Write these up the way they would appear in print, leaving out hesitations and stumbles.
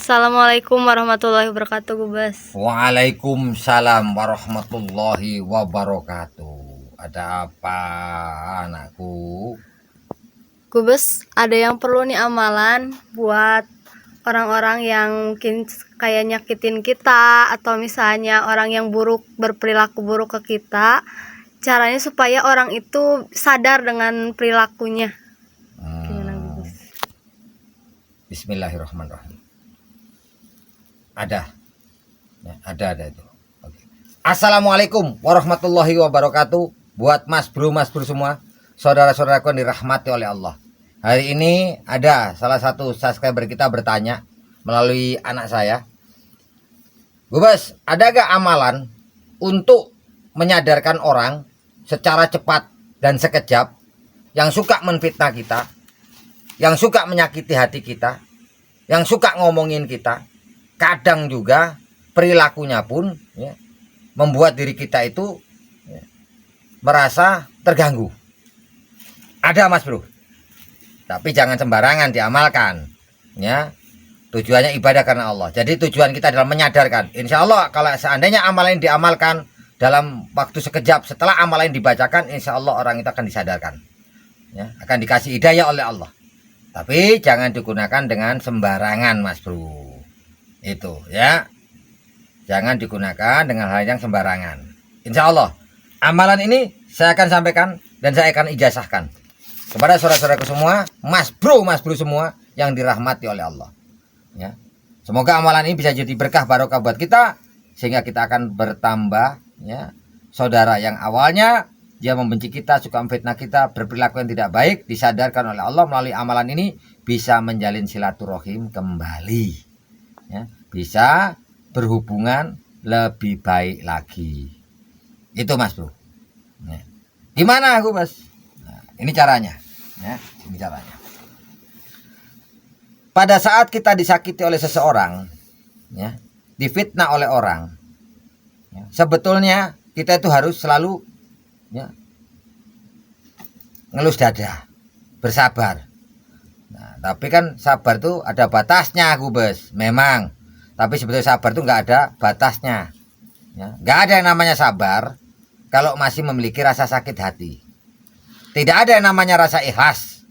Assalamualaikum warahmatullahi wabarakatuh, Gubes. Waalaikumsalam warahmatullahi wabarakatuh. Ada apa, anakku? Gubes, ada yang perlu nih amalan buat orang-orang yang mungkin kayak nyakitin kita, atau misalnya orang yang buruk, berperilaku buruk ke kita. Caranya supaya orang itu sadar dengan perilakunya. Gimana, Gubes? Bismillahirrahmanirrahim. Ada itu. Oke. Assalamualaikum warahmatullahi wabarakatuh. Buat mas bro semua, saudara-saudaraku yang dirahmati oleh Allah. Hari ini ada salah satu subscriber kita bertanya melalui anak saya, Gubes, ada gak amalan untuk menyadarkan orang secara cepat dan sekejap yang suka menfitnah kita, yang suka menyakiti hati kita, yang suka ngomongin kita, kadang juga perilakunya pun ya, membuat diri kita itu ya, merasa terganggu. Ada mas bro, tapi jangan sembarangan diamalkan ya. Tujuannya ibadah karena Allah. Jadi tujuan kita adalah menyadarkan. Insya Allah kalau seandainya amalan ini diamalkan dalam waktu sekejap setelah amalan ini dibacakan, insya Allah orang itu akan disadarkan ya, akan dikasih hidayah oleh Allah. Tapi jangan digunakan dengan sembarangan mas bro. Itu ya, jangan digunakan dengan hal yang sembarangan. Insya Allah amalan ini saya akan sampaikan dan saya akan ijazahkan kepada saudara-saudaraku semua, mas bro semua yang dirahmati oleh Allah ya. Semoga amalan ini bisa jadi berkah barokah buat kita, sehingga kita akan bertambah ya. Saudara yang awalnya dia membenci kita, suka memfitnah kita, berperilaku yang tidak baik, disadarkan oleh Allah melalui amalan ini bisa menjalin silaturahim kembali ya, bisa berhubungan lebih baik lagi. Itu mas bro ya. Gimana aku mas? Nah, ini caranya ya, ini caranya. Pada saat kita disakiti oleh seseorang ya, difitnah oleh orang ya, sebetulnya kita itu harus selalu ya, ngelus dada, bersabar. Nah, tapi kan sabar tuh ada batasnya, Gubes. Memang. Tapi sebetulnya sabar tuh nggak ada batasnya. Ya, nggak ada yang namanya sabar kalau masih memiliki rasa sakit hati. Tidak ada yang namanya rasa ikhlas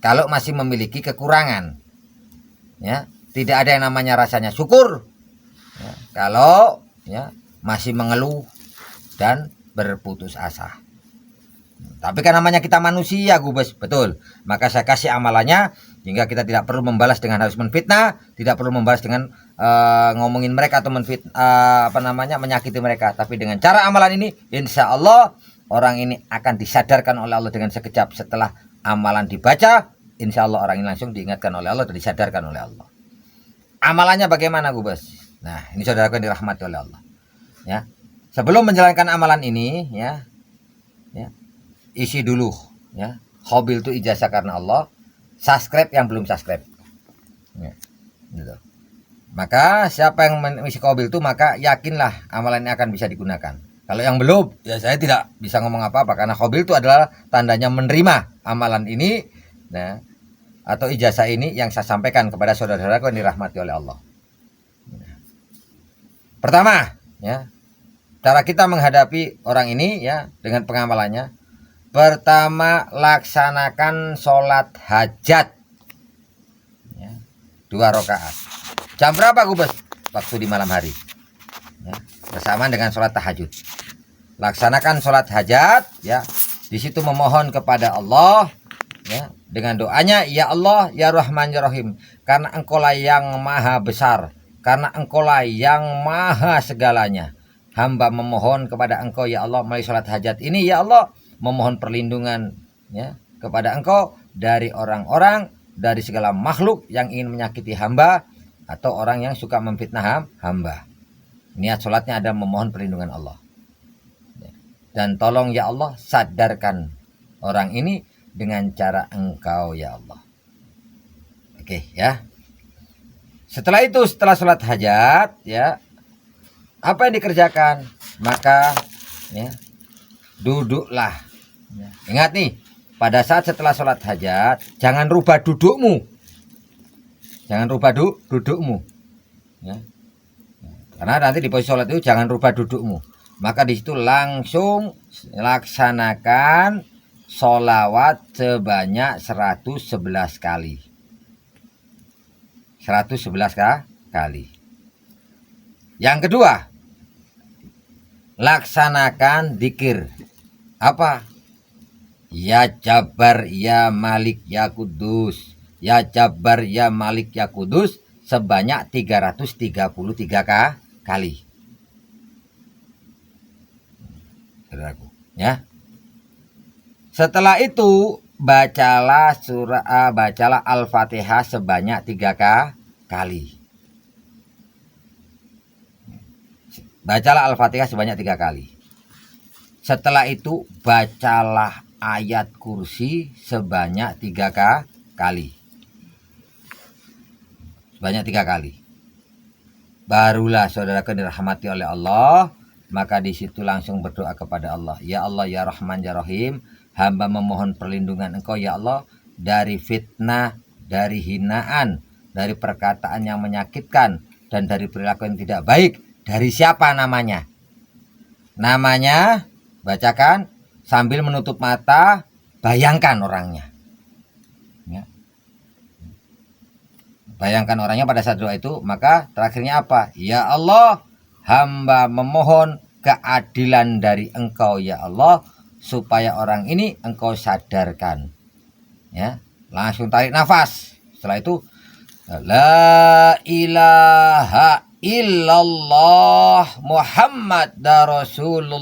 kalau masih memiliki kekurangan. Ya, tidak ada yang namanya rasanya syukur ya, kalau ya, masih mengeluh dan berputus asa. Tapi kan namanya kita manusia, Gubes, betul. Maka saya kasih amalannya hingga kita tidak perlu membalas dengan harus menfitnah, tidak perlu membalas dengan ngomongin mereka atau menyakiti mereka. Tapi dengan cara amalan ini, insya Allah orang ini akan disadarkan oleh Allah dengan sekejap setelah amalan dibaca. Insya Allah orang ini langsung diingatkan oleh Allah dan disadarkan oleh Allah. Amalannya bagaimana, Gubes? Nah, ini saudaraku yang dirahmati oleh Allah. Ya, sebelum menjalankan amalan ini, ya, isi dulu ya, Khobil itu ijazah karena Allah. Subscribe yang belum subscribe ya, gitu. Maka siapa yang mengisi Khobil itu, maka yakinlah amalan ini akan bisa digunakan. Kalau yang belum, ya saya tidak bisa ngomong apa-apa, karena Khobil itu adalah tandanya menerima amalan ini nah, atau ijazah ini yang saya sampaikan kepada saudara-saudaraku yang dirahmati oleh Allah. Pertama ya, cara kita menghadapi orang ini ya dengan pengamalannya. Pertama, laksanakan sholat hajat ya, 2 rakaat. Jam berapa, Gubes? Waktu di malam hari ya, bersamaan dengan sholat tahajud. Laksanakan sholat hajat ya, di situ memohon kepada Allah ya, dengan doanya, ya Allah ya Rahman ya Rahim, karena engkaulah yang maha besar, karena engkaulah yang maha segalanya, hamba memohon kepada engkau ya Allah melalui sholat hajat ini ya Allah, memohon perlindungan ya, kepada engkau dari orang-orang, dari segala makhluk yang ingin menyakiti hamba atau orang yang suka memfitnah hamba. Niat sholatnya ada memohon perlindungan Allah. Dan tolong ya Allah sadarkan orang ini dengan cara engkau ya Allah. Oke ya. Setelah itu, setelah sholat hajat ya, apa yang dikerjakan? Maka ya, duduklah ya. Ingat nih, pada saat setelah sholat hajat jangan rubah dudukmu. Jangan rubah dudukmu Ya. Karena nanti di posisi sholat itu jangan rubah dudukmu. Maka di situ langsung laksanakan sholawat sebanyak 111 kali. 111 kali. Yang kedua, laksanakan dzikir. Apa? Ya Jabbar, ya Malik, ya Kudus. Ya Jabbar, ya Malik, ya Kudus sebanyak 333 kali. Saudaraku, ya. Setelah itu bacalah bacalah Al-Fatihah sebanyak 3 kali. Bacalah Al-Fatihah sebanyak 3 kali. Setelah itu bacalah ayat kursi sebanyak 3 kali. Sebanyak 3 kali. Barulah saudaraku dirahmati oleh Allah. Maka di situ langsung berdoa kepada Allah. Ya Allah, ya Rahman, ya Rahim. Hamba memohon perlindungan Engkau ya Allah dari fitnah, dari hinaan, dari perkataan yang menyakitkan, dan dari perilaku yang tidak baik. Dari siapa namanya? Namanya, bacakan sambil menutup mata, bayangkan orangnya. Ya. Bayangkan orangnya pada saat doa itu, maka terakhirnya apa? Ya Allah, hamba memohon keadilan dari Engkau ya Allah, supaya orang ini Engkau sadarkan. Ya, langsung tarik nafas. Setelah itu la ilaha illallah Muhammad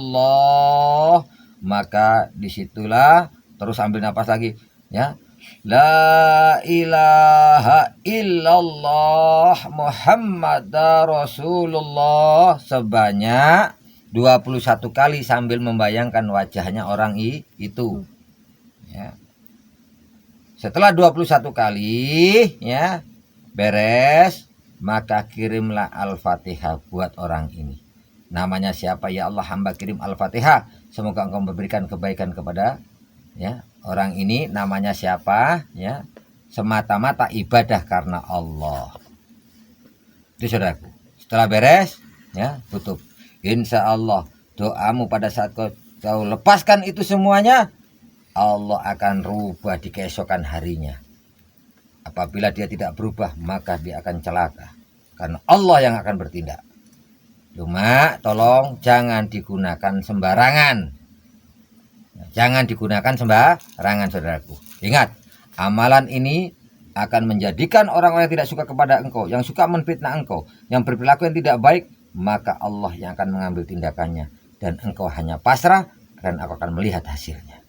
Rasulullah. Maka disitulah terus ambil nafas lagi, ya. La ilaha illallah Muhammad Rasulullah sebanyak 21 kali sambil membayangkan wajahnya orang itu. Ya. Setelah 21 kali, ya, beres, maka kirimlah Al-Fatihah buat orang ini. Namanya siapa? Ya Allah, hamba kirim Al-Fatihah. Semoga Engkau memberikan kebaikan kepada, ya, orang ini. Namanya siapa? Ya, semata-mata ibadah karena Allah. Itu saudaraku. Setelah beres, ya, tutup. Insya Allah doamu pada saat kau lepaskan itu semuanya, Allah akan rubah di keesokan harinya. Apabila dia tidak berubah, maka dia akan celaka. Karena Allah yang akan bertindak. Cuma tolong jangan digunakan sembarangan. Jangan digunakan sembarangan, saudaraku. Ingat, amalan ini akan menjadikan orang-orang yang tidak suka kepada engkau, yang suka menfitnah engkau, yang berperilaku yang tidak baik, maka Allah yang akan mengambil tindakannya. Dan engkau hanya pasrah dan aku akan melihat hasilnya.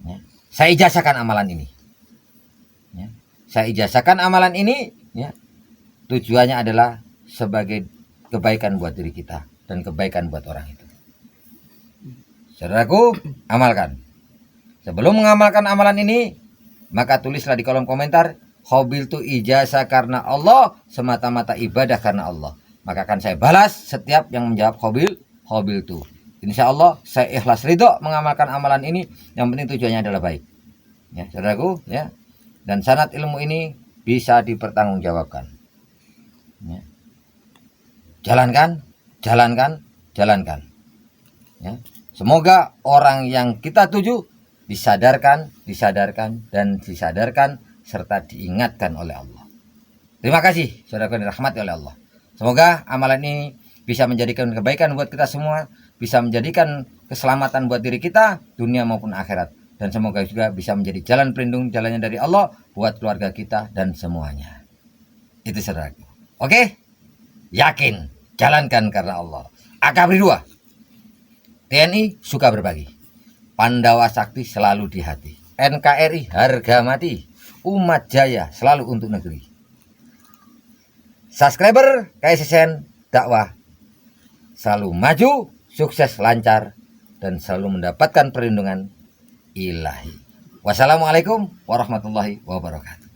Ya. Saya ijazahkan amalan ini. Ya. Saya ijazahkan amalan ini, ya. Tujuannya adalah sebagai kebaikan buat diri kita dan kebaikan buat orang itu. Saudaraku, amalkan. Sebelum mengamalkan amalan ini, maka tulislah di kolom komentar, khobil tu ijazah karena Allah, semata-mata ibadah karena Allah. Maka akan saya balas setiap yang menjawab khobil tu. Insya Allah saya ikhlas ridho mengamalkan amalan ini. Yang penting tujuannya adalah baik. Ya, saudaraku, ya. Dan sanad ilmu ini bisa dipertanggungjawabkan. Ya. Jalankan, jalankan, jalankan. Ya. Semoga orang yang kita tuju disadarkan, dan disadarkan serta diingatkan oleh Allah. Terima kasih, saudara yang dirahmati oleh Allah. Semoga amalan ini bisa menjadikan kebaikan buat kita semua, bisa menjadikan keselamatan buat diri kita, dunia maupun akhirat. Dan semoga juga bisa menjadi jalan pelindung, jalannya dari Allah buat keluarga kita dan semuanya. Itu saudaraku. Oke? Yakin, jalankan karena Allah. AKABRI 2. TNI suka berbagi. Pandawa Sakti selalu di hati. NKRI harga mati. Umat Jaya selalu untuk negeri. Subscriber KSSN dakwah selalu maju, sukses, lancar, dan selalu mendapatkan perlindungan ilahi. Wassalamualaikum warahmatullahi wabarakatuh.